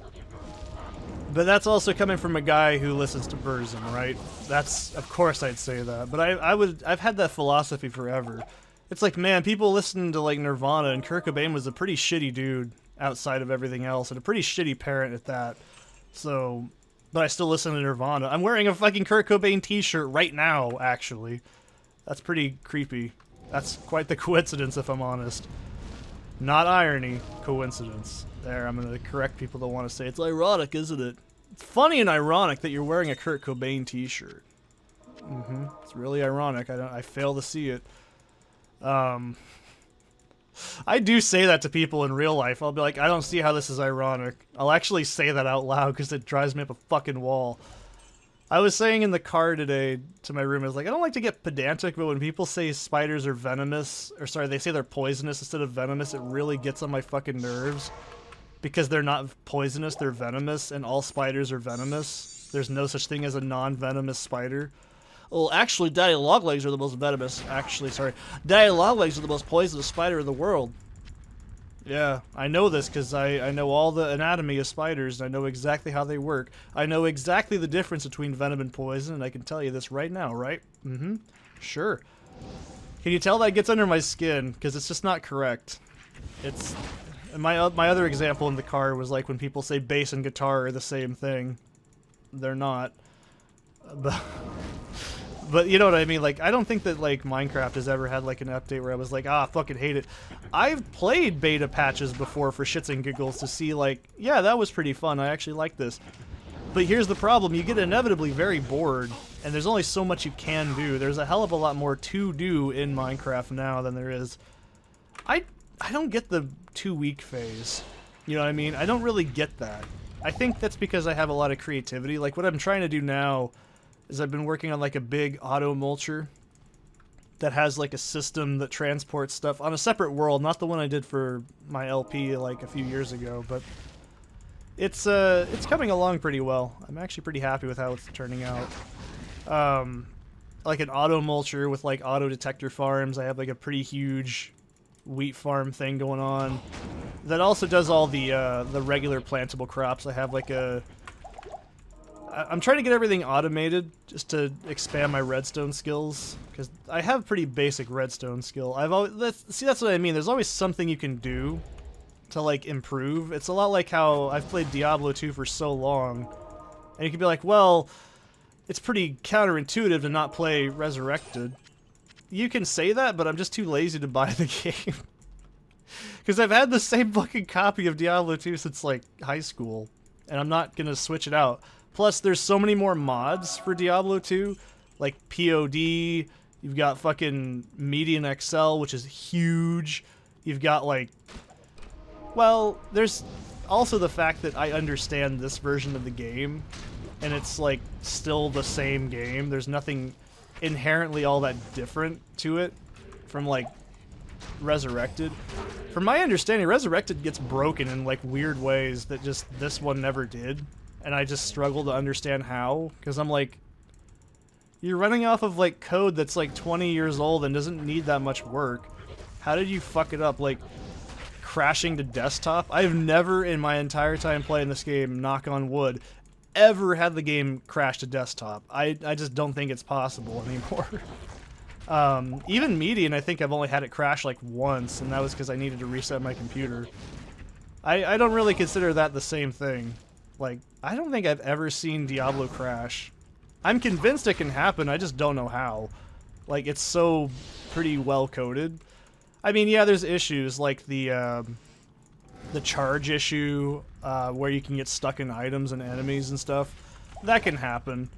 but that's also coming from a guy who listens to RYZEN, right? That's, of course I'd say that. But I've had that philosophy forever. It's like, man, people listen to like Nirvana, and Kurt Cobain was a pretty shitty dude outside of everything else, and a pretty shitty parent at that. So, but I still listen to Nirvana. I'm wearing a fucking Kurt Cobain t-shirt right now, actually. That's pretty creepy. That's quite the coincidence, if I'm honest. Not irony, coincidence. There, I'm gonna correct people that want to say it's ironic, isn't it? It's funny and ironic that you're wearing a Kurt Cobain t-shirt. It's really ironic. I fail to see it. I do say that to people in real life. I'll be like, I don't see how this is ironic. I'll actually say that out loud because it drives me up a fucking wall. I was saying in the car today to my roommate, I was like, I don't like to get pedantic, but when people say spiders are venomous, or sorry, they say they're poisonous instead of venomous, it really gets on my fucking nerves. Because they're not poisonous, they're venomous, and all spiders are venomous. There's no such thing as a non-venomous spider. Well, actually, daddy longlegs are the most venomous. Actually, sorry. Daddy longlegs are the most poisonous spider in the world. Yeah, I know this because I know all the anatomy of spiders, and I know exactly how they work. I know exactly the difference between venom and poison, and I can tell you this right now, right? Sure. Can you tell that gets under my skin? Because it's just not correct. And my other example in the car was like when people say bass and guitar are the same thing. They're not. But you know what I mean? Like, I don't think that, like, Minecraft has ever had, like, an update where I was like, ah, fucking hate it. I've played beta patches before for shits and giggles to see, like, yeah, that was pretty fun. I actually like this. But here's the problem. You get inevitably very bored, and there's only so much you can do. There's a hell of a lot more to do in Minecraft now than there is. I don't get the 2-week phase. You know what I mean? I don't really get that. I think that's because I have a lot of creativity. Like, what I'm trying to do now is I've been working on like a big auto mulcher that has like a system that transports stuff on a separate world, not the one I did for my LP like a few years ago, but it's coming along pretty well. I'm actually pretty happy with how it's turning out. Like an auto mulcher with like auto detector farms. I have like a pretty huge wheat farm thing going on that also does all the regular plantable crops. I have like I'm trying to get everything automated just to expand my redstone skills, because I have pretty basic redstone skill. That's what I mean. There's always something you can do to like improve. It's a lot like how I've played Diablo 2 for so long, and you can be like, well, it's pretty counterintuitive to not play Resurrected. You can say that, but I'm just too lazy to buy the game. Because I've had the same fucking copy of Diablo 2 since like high school, and I'm not gonna switch it out. Plus, there's so many more mods for Diablo 2, like POD, you've got fucking MedianXL, which is huge, you've got like, well, there's also the fact that I understand this version of the game, and it's like still the same game. There's nothing inherently all that different to it from like Resurrected. From my understanding, Resurrected gets broken in like weird ways that just this one never did. And I just struggle to understand how, because I'm like, you're running off of like code that's like 20 years old and doesn't need that much work. How did you fuck it up, like crashing to desktop? I've never in my entire time playing this game, knock on wood, ever had the game crash to desktop. I just don't think it's possible anymore. Even Median, I think I've only had it crash like once, and that was because I needed to reset my computer. I don't really consider that the same thing. Like, I don't think I've ever seen Diablo crash. I'm convinced it can happen, I just don't know how. Like, it's so pretty well coded. I mean, yeah, there's issues like the charge issue, where you can get stuck in items and enemies and stuff. That can happen.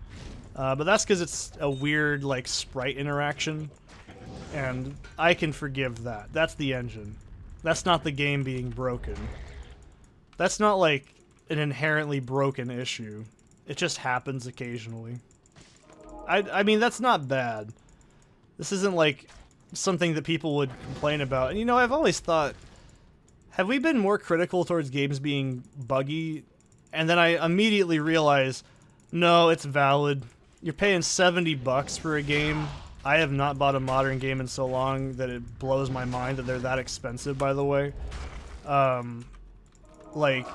But that's because it's a weird, like, sprite interaction. And I can forgive that. That's the engine. That's not the game being broken. That's not, like, an inherently broken issue. It just happens occasionally. I mean, that's not bad. This isn't like something that people would complain about. And you know, I've always thought, have we been more critical towards games being buggy? And then I immediately realize, no, it's valid. You're paying $70 for a game. I have not bought a modern game in so long that it blows my mind that they're that expensive, by the way. Like,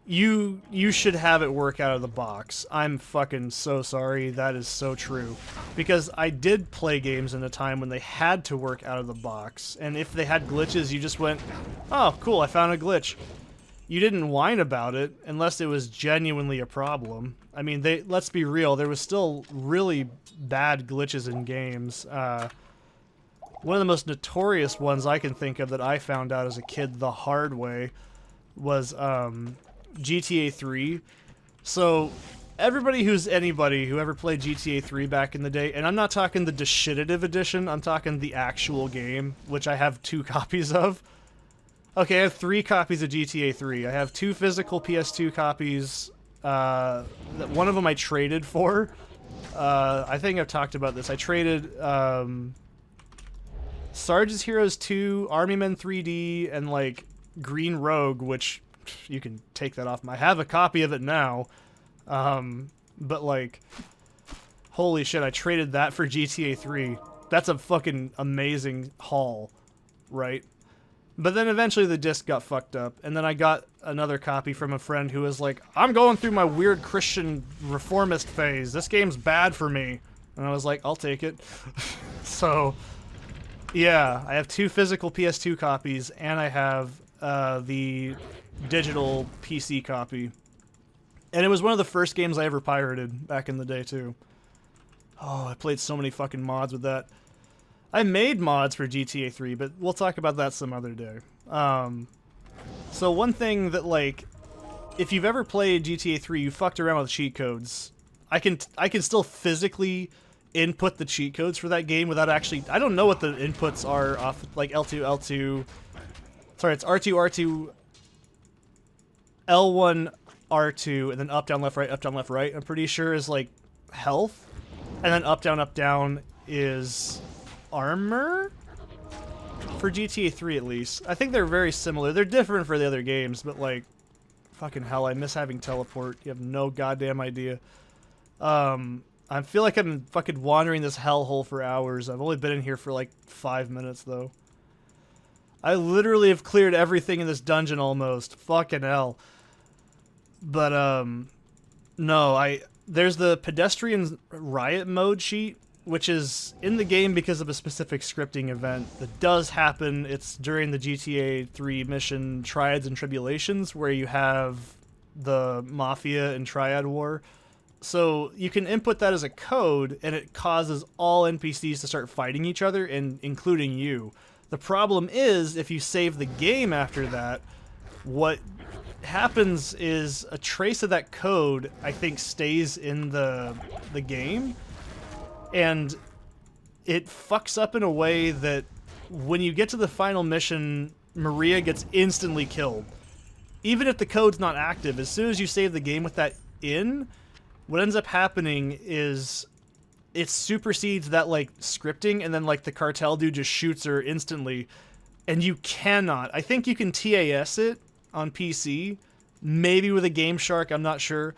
you should have it work out of the box. I'm fucking so sorry. That is so true. Because I did play games in a time when they had to work out of the box. And if they had glitches, you just went, oh, cool, I found a glitch. You didn't whine about it unless it was genuinely a problem. I mean, let's be real, there was still really bad glitches in games. One of the most notorious ones I can think of that I found out as a kid the hard way was GTA 3. So everybody who ever played GTA 3 back in the day, and I'm not talking the deshitative edition, I'm talking the actual game, which I have 2 copies of. Okay, I have 3 copies of GTA 3. I have 2 physical PS2 copies. One of them I traded for. I think I've talked about this. I traded Sarge's Heroes 2, Army Men 3D, and like Green Rogue, which you can take that off. I have a copy of it now. But like, holy shit, I traded that for GTA 3. That's a fucking amazing haul, right? But then eventually the disc got fucked up, and then I got another copy from a friend who was like, I'm going through my weird Christian reformist phase. This game's bad for me. And I was like, I'll take it. So, yeah, I have 2 physical PS2 copies, and I have the digital PC copy. And it was one of the first games I ever pirated back in the day, too. Oh, I played so many fucking mods with that. I made mods for GTA 3, but we'll talk about that some other day. So one thing that, like, if you've ever played GTA 3, you fucked around with cheat codes. I can still physically input the cheat codes for that game without actually... I don't know what the inputs are off, like, L2, L2... Sorry, it's R2, R2... L1, R2, and then up, down, left, right, I'm pretty sure is, like, health. And then up, down is armor? For GTA 3, at least. I think they're very similar. They're different for the other games, but, like, fucking hell, I miss having teleport. You have no goddamn idea. I feel like I'm fucking wandering this hellhole for hours. I've only been in here for, like, 5 minutes, though. I literally have cleared everything in this dungeon, almost. Fucking hell. But, no, there's the pedestrian riot mode sheet, which is in the game because of a specific scripting event that does happen. It's during the GTA 3 mission Triads and Tribulations, where you have the Mafia and Triad War. So you can input that as a code, and it causes all NPCs to start fighting each other, and including you. The problem is, if you save the game after that, what happens is a trace of that code, I think, stays in the game, and it fucks up in a way that when you get to the final mission, Maria gets instantly killed. Even if the code's not active, as soon as you save the game with that in, what ends up happening is it supersedes that, like, scripting, and then, like, the cartel dude just shoots her instantly, and you cannot. I think you can TAS it on PC, maybe with a Game Shark, I'm not sure,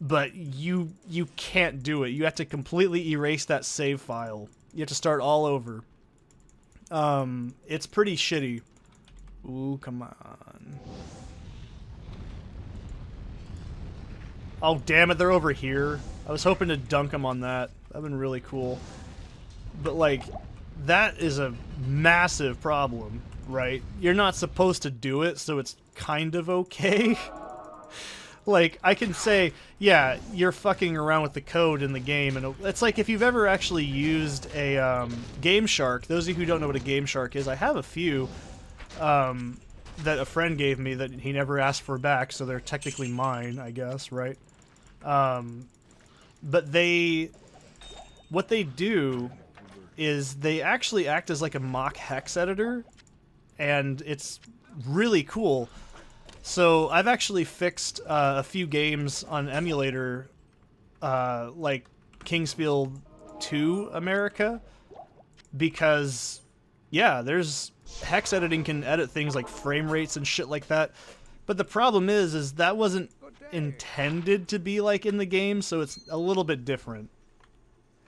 but you can't do it. You have to completely erase that save file. You have to start all over. It's pretty shitty. Ooh, come on. Oh, damn it, they're over here. I was hoping to dunk them on that. That'd been really cool. But, like, that is a massive problem, right? You're not supposed to do it, so it's kind of okay. Like, I can say, yeah, you're fucking around with the code in the game, and it's like if you've ever actually used a Game Shark. Those of you who don't know what a Game Shark is, I have a few that a friend gave me that he never asked for back, so they're technically mine, I guess, right? But what they do is they actually act as like a mock hex editor, and it's really cool. So I've actually fixed a few games on emulator, like Kingsfield 2 America, because, yeah, there's hex editing can edit things like frame rates and shit like that. But the problem is that wasn't intended to be like in the game, so it's a little bit different.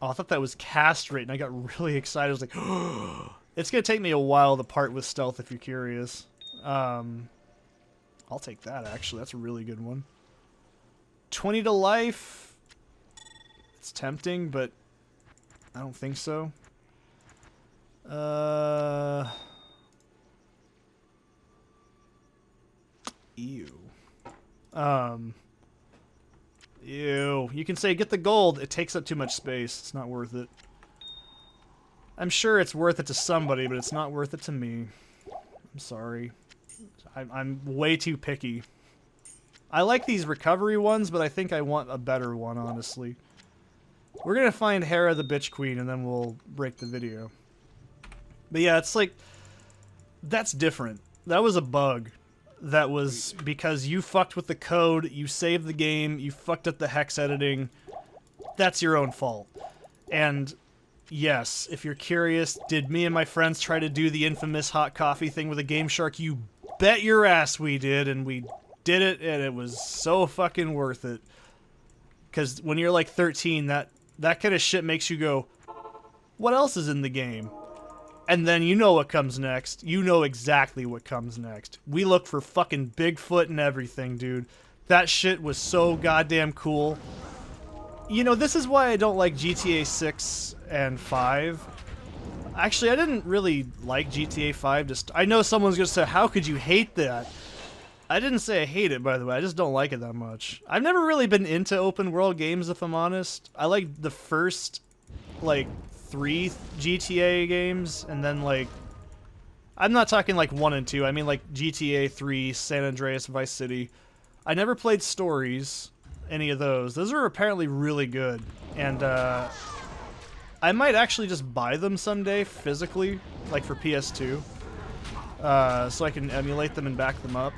Oh, I thought that was castrate, and I got really excited. I was like, oh, it's gonna take me a while to part with stealth if you're curious. I'll take that, actually. That's a really good one. 20 to life. It's tempting, but I don't think so. Ew. Ew. You can say, get the gold. It takes up too much space. It's not worth it. I'm sure it's worth it to somebody, but it's not worth it to me. I'm sorry. I'm way too picky. I like these recovery ones, but I think I want a better one, honestly. We're gonna find Hera the Bitch Queen, and then we'll break the video. But yeah, it's like, that's different. That was a bug. That was because you fucked with the code, you saved the game, you fucked up the hex editing. That's your own fault. And yes, if you're curious, did me and my friends try to do the infamous hot coffee thing with a Game Shark? You bet your ass we did, and we did it, and it was so fucking worth it. Because when you're like 13, that kind of shit makes you go, what else is in the game? And then you know what comes next. You know exactly what comes next. We look for fucking Bigfoot and everything, dude. That shit was so goddamn cool. You know, this is why I don't like GTA 6 and 5. Actually, I didn't really like GTA 5. Just I know someone's gonna say, "How could you hate that?" I didn't say I hate it, by the way. I just don't like it that much. I've never really been into open world games, if I'm honest. I like the first, like, 3 GTA games, and then, like, I'm not talking, like, 1 and 2. I mean, like, GTA 3, San Andreas, Vice City. I never played stories, any of those. Those are apparently really good, and, I might actually just buy them someday, physically, like, for PS2, so I can emulate them and back them up.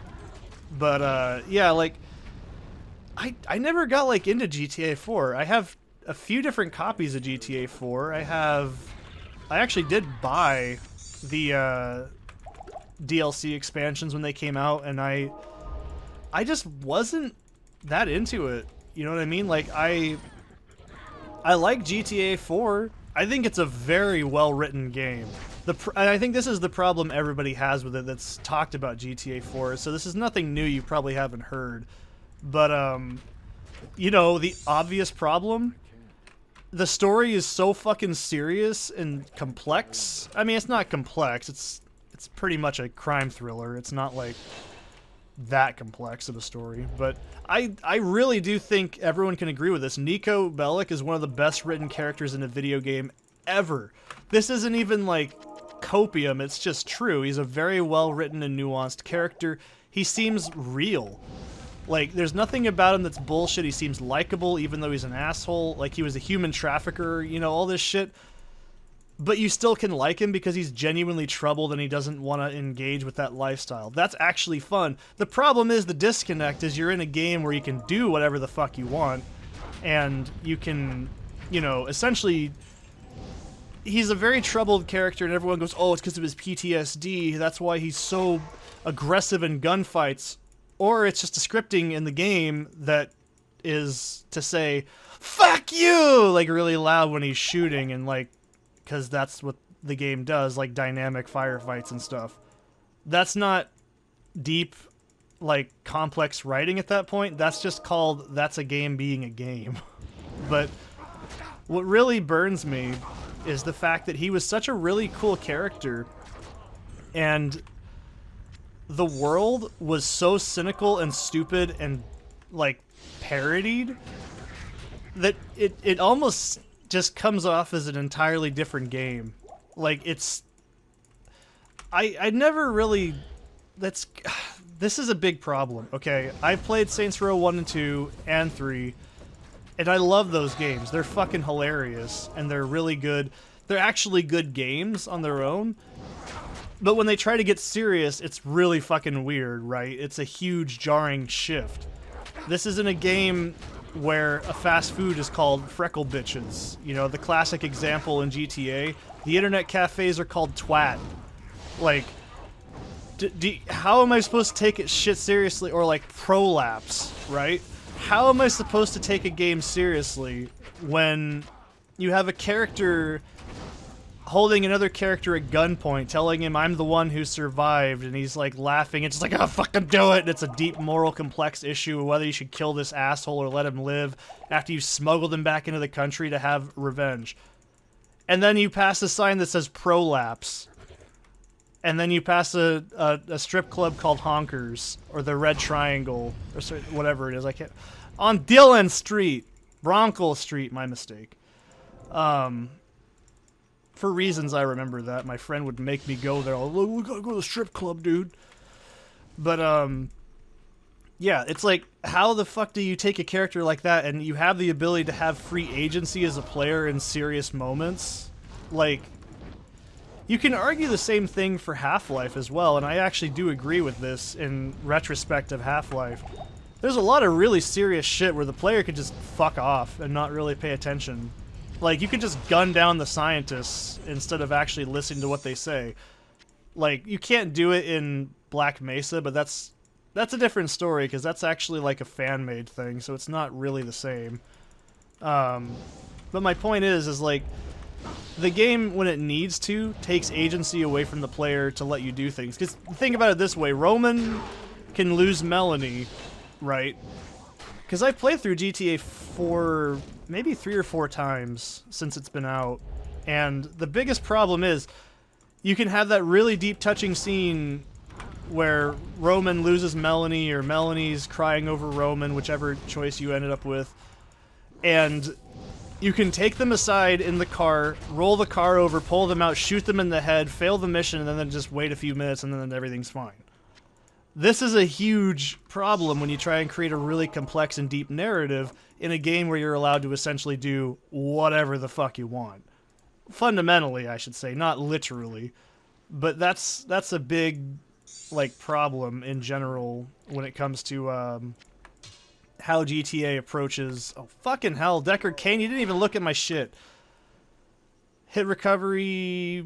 But, yeah, like, I never got, like, into GTA 4. I have a few different copies of GTA 4. I actually did buy the, DLC expansions when they came out, and I just wasn't that into it. You know what I mean? Like, I like GTA 4. I think it's a very well-written game. And I think this is the problem everybody has with it that's talked about GTA 4, so this is nothing new you probably haven't heard. But, you know, the obvious problem? The story is so fucking serious and complex. I mean, it's not complex, it's pretty much a crime thriller. It's not, like, that complex of a story. But I really do think everyone can agree with this. Niko Bellic is one of the best written characters in a video game ever. This isn't even, like, copium, it's just true. He's a very well-written and nuanced character. He seems real. Like, there's nothing about him that's bullshit. He seems likable, even though he's an asshole. Like, he was a human trafficker, you know, all this shit. But you still can like him because he's genuinely troubled and he doesn't want to engage with that lifestyle. That's actually fun. The problem is the disconnect is you're in a game where you can do whatever the fuck you want. And you can, you know, essentially... He's a very troubled character, and everyone goes, oh, it's because of his PTSD. That's why he's so aggressive in gunfights. Or it's just a scripting in the game that is to say, fuck you! Like, really loud when he's shooting, and, like, because that's what the game does, like, dynamic firefights and stuff. That's not deep, like, complex writing at that point. That's just called, that's a game being a game. But what really burns me is the fact that he was such a really cool character, and the world was so cynical and stupid and, like, parodied that it almost just comes off as an entirely different game. Like, it's... I never really... This is a big problem, okay? I played Saints Row 1 and 2 and 3, and I love those games. They're fucking hilarious, and they're really good. They're actually good games on their own, but when they try to get serious, it's really fucking weird, right? It's a huge, jarring shift. This isn't a game where a fast food is called Freckle Bitches. You know, the classic example in GTA. The internet cafes are called Twat. Like, how am I supposed to take it shit seriously? Or like Prolapse, right? How am I supposed to take a game seriously when you have a character holding another character at gunpoint, telling him I'm the one who survived, and he's like laughing. It's just like, oh, fucking do it. And it's a deep moral complex issue of whether you should kill this asshole or let him live after you've smuggled him back into the country to have revenge. And then you pass a sign that says Prolapse. And then you pass a strip club called Honkers, or the Red Triangle, or whatever it is. I can't. On Dillon Street, Bronco Street, my mistake. For reasons I remember that. My friend would make me go there. Oh, we gotta go to the strip club, dude. But, yeah, it's like, how the fuck do you take a character like that and you have the ability to have free agency as a player in serious moments? Like, you can argue the same thing for Half-Life as well, and I actually do agree with this in retrospect of Half-Life. There's a lot of really serious shit where the player could just fuck off and not really pay attention. Like, you could just gun down the scientists instead of actually listening to what they say. Like, you can't do it in Black Mesa, but that's a different story, because that's actually like a fan-made thing, so it's not really the same. But my point is like, the game, when it needs to, takes agency away from the player to let you do things. Because think about it this way, Roman can lose Melanie, right? Because I've played through GTA 4 maybe 3 or 4 times since it's been out. And the biggest problem is you can have that really deep touching scene where Roman loses Melanie, or Melanie's crying over Roman, whichever choice you ended up with, and you can take them aside in the car, roll the car over, pull them out, shoot them in the head, fail the mission, and then just wait a few minutes and then everything's fine. This is a huge problem when you try and create a really complex and deep narrative in a game where you're allowed to essentially do whatever the fuck you want. Fundamentally, I should say, not literally. But that's a big, like, problem in general when it comes to how GTA approaches... Oh, fucking hell, Deckard Cain, you didn't even look at my shit. Hit recovery...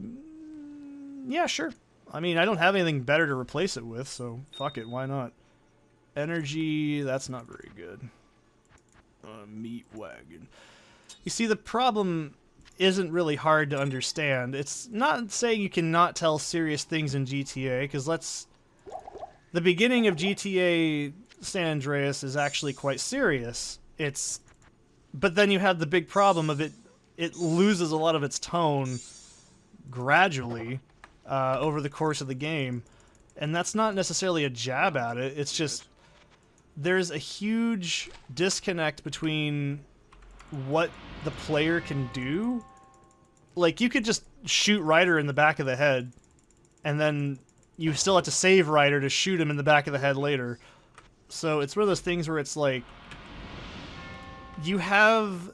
Yeah, sure. I mean, I don't have anything better to replace it with, so fuck it, why not? Energy, that's not very good. Meat wagon. You see, the problem isn't really hard to understand. It's not saying you cannot tell serious things in GTA, because the beginning of GTA San Andreas is actually quite serious. But then you have the big problem of it loses a lot of its tone gradually over the course of the game, and that's not necessarily a jab at it. It's just there's a huge disconnect between what the player can do. Like, you could just shoot Ryder in the back of the head, and then you still have to save Ryder to shoot him in the back of the head later. So it's one of those things where it's like, you have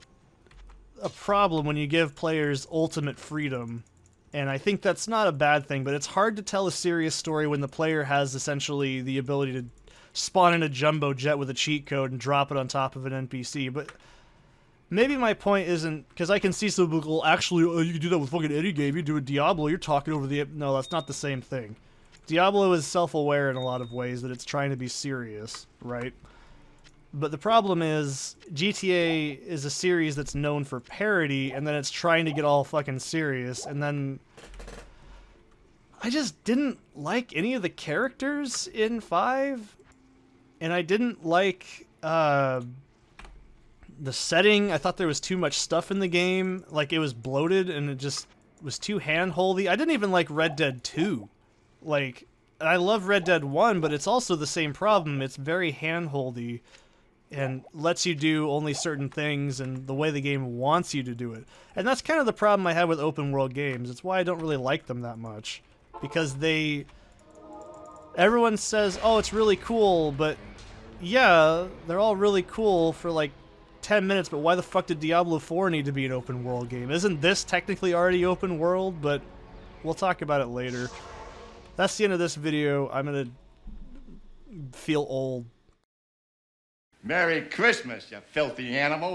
a problem when you give players ultimate freedom, and I think that's not a bad thing, but it's hard to tell a serious story when the player has essentially the ability to spawn in a jumbo jet with a cheat code and drop it on top of an NPC. But maybe my point isn't, because I can see some people, actually, you can do that with fucking any game, you do a Diablo, you're talking over the... No, that's not the same thing. Diablo is self-aware in a lot of ways that it's trying to be serious, right? But the problem is, GTA is a series that's known for parody, and then it's trying to get all fucking serious, and then... I just didn't like any of the characters in 5, and I didn't like, the setting. I thought there was too much stuff in the game, like it was bloated, and it just was too hand-holdy. I didn't even like Red Dead 2. Like, I love Red Dead 1, but it's also the same problem. It's very hand-holdy, and lets you do only certain things and the way the game wants you to do it. And that's kind of the problem I have with open world games. It's why I don't really like them that much. Because everyone says, oh, it's really cool, but yeah, they're all really cool for like 10 minutes, but why the fuck did Diablo 4 need to be an open world game? Isn't this technically already open world? But we'll talk about it later. That's the end of this video. I'm gonna feel old. Merry Christmas, you filthy animal.